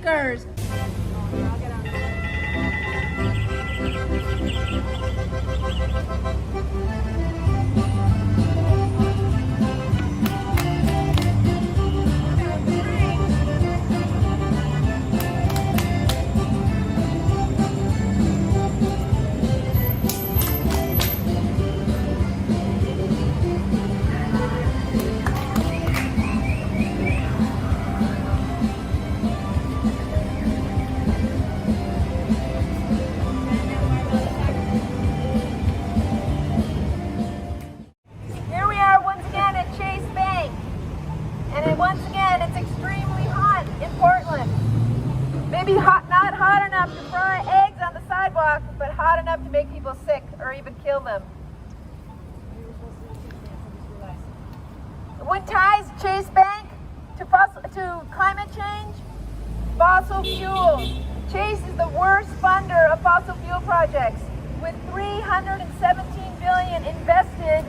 bankers. Maybe not hot enough to fry eggs on the sidewalk, but hot enough to make people sick or even kill them. What ties Chase Bank to climate change? Fossil fuels. Chase is the worst funder of fossil fuel projects, with $317 billion invested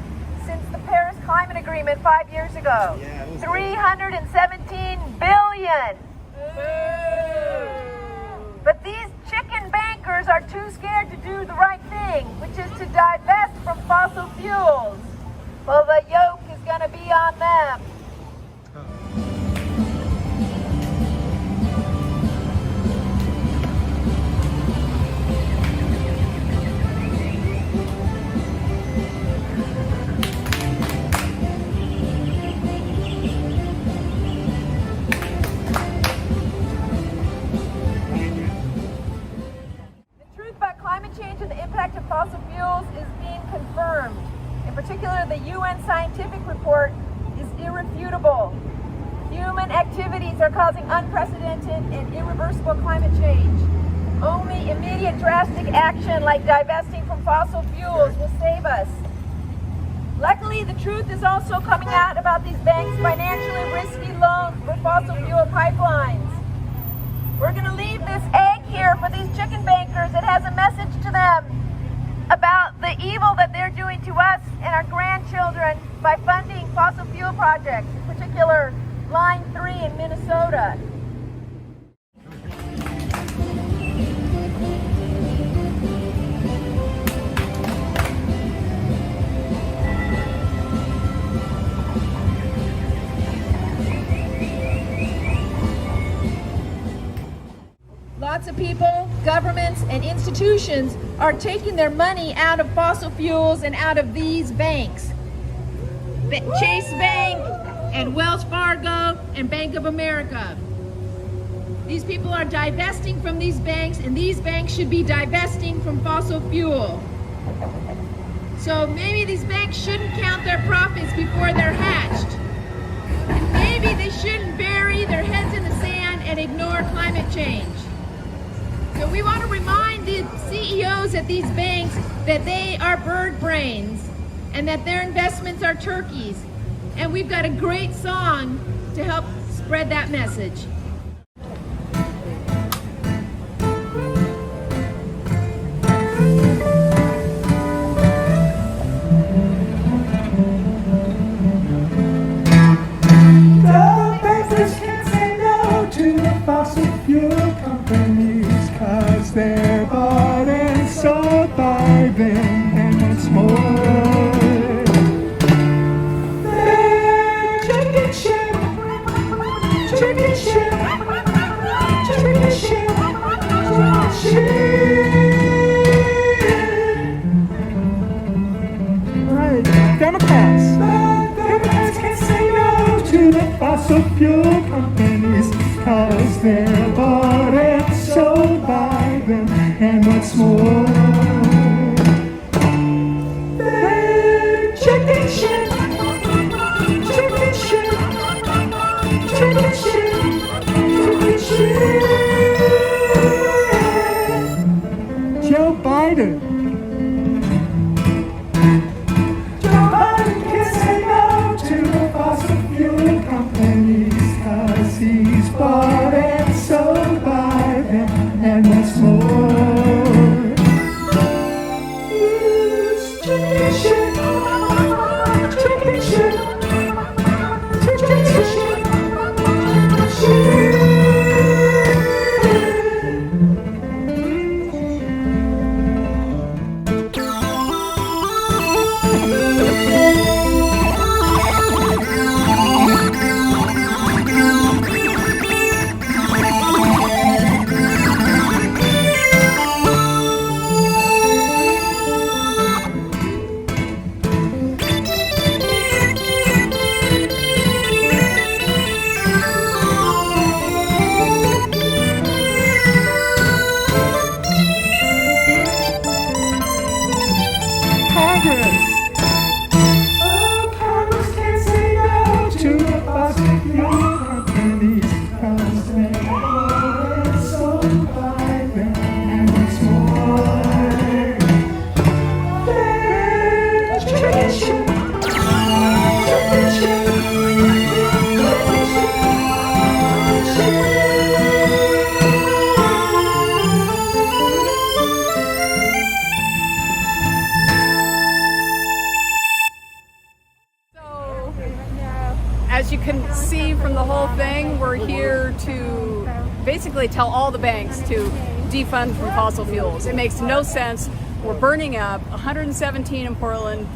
since the Paris Climate Agreement 5 years ago. Yeah, $317 billion. But these chicken bankers are too scared to do the right thing, which is to divest from fossil fuels. Well, the yoke is going to be on them. Fossil fuels is being confirmed. In particular, the UN scientific report is irrefutable. Human activities are causing unprecedented and irreversible climate change. Only immediate drastic action like divesting from fossil fuels will save us. Luckily, the truth is also coming out about these banks' financially risky loans for fossil fuel pipelines. We're going to leave this egg here for these chicken bankers. It has a message to them about the evil that they're doing to us and our grandchildren by funding fossil fuel projects, in particular Line 3 in Minnesota. Lots of people, governments, and institutions are taking their money out of fossil fuels and out of these banks. Chase Bank and Wells Fargo and Bank of America. These people are divesting from these banks, and these banks should be divesting from fossil fuel. So maybe these banks shouldn't count their profits before they're hatched. And maybe they shouldn't bury their heads in the sand and ignore climate change. So we want to remind the CEOs at these banks that they are bird brains and that their investments are turkeys. And we've got a great song to help spread that message. The bankers can't say no to the fossil fuel companies. 'Cause they're bought and sold by them, and what's more, they're chicken shit, chicken shit, chicken shit, Right, Democrats. The Democrats can't say no to the fossil fuel companies, 'cause they're bought and sold by them, and what's more, they're chicken shit, chicken shit, chicken shit, chicken shit. Joe Biden. Joe Biden can't say no to the fossil fuel companies, 'cause he's bought and sold by as you can see from the whole thing, we're here to basically tell all the banks to defund from fossil fuels. It makes no sense. We're burning up. 117 in Portland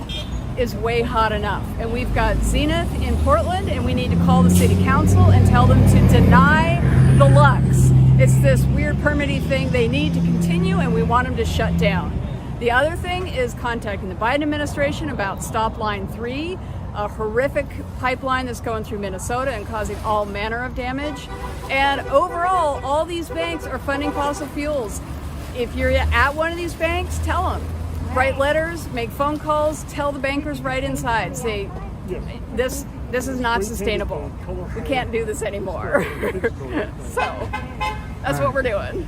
is way hot enough. And we've got Zenith in Portland, and we need to call the city council and tell them to deny the Lux. It's this weird permitting thing they need to continue, and we want them to shut down. The other thing is contacting the Biden administration about Stop Line 3, a horrific pipeline that's going through Minnesota and causing all manner of damage. And overall, all these banks are funding fossil fuels. If you're at one of these banks, tell them. Write letters, make phone calls, tell the bankers right inside. Say, this is not sustainable. We can't do this anymore. So, that's what we're doing.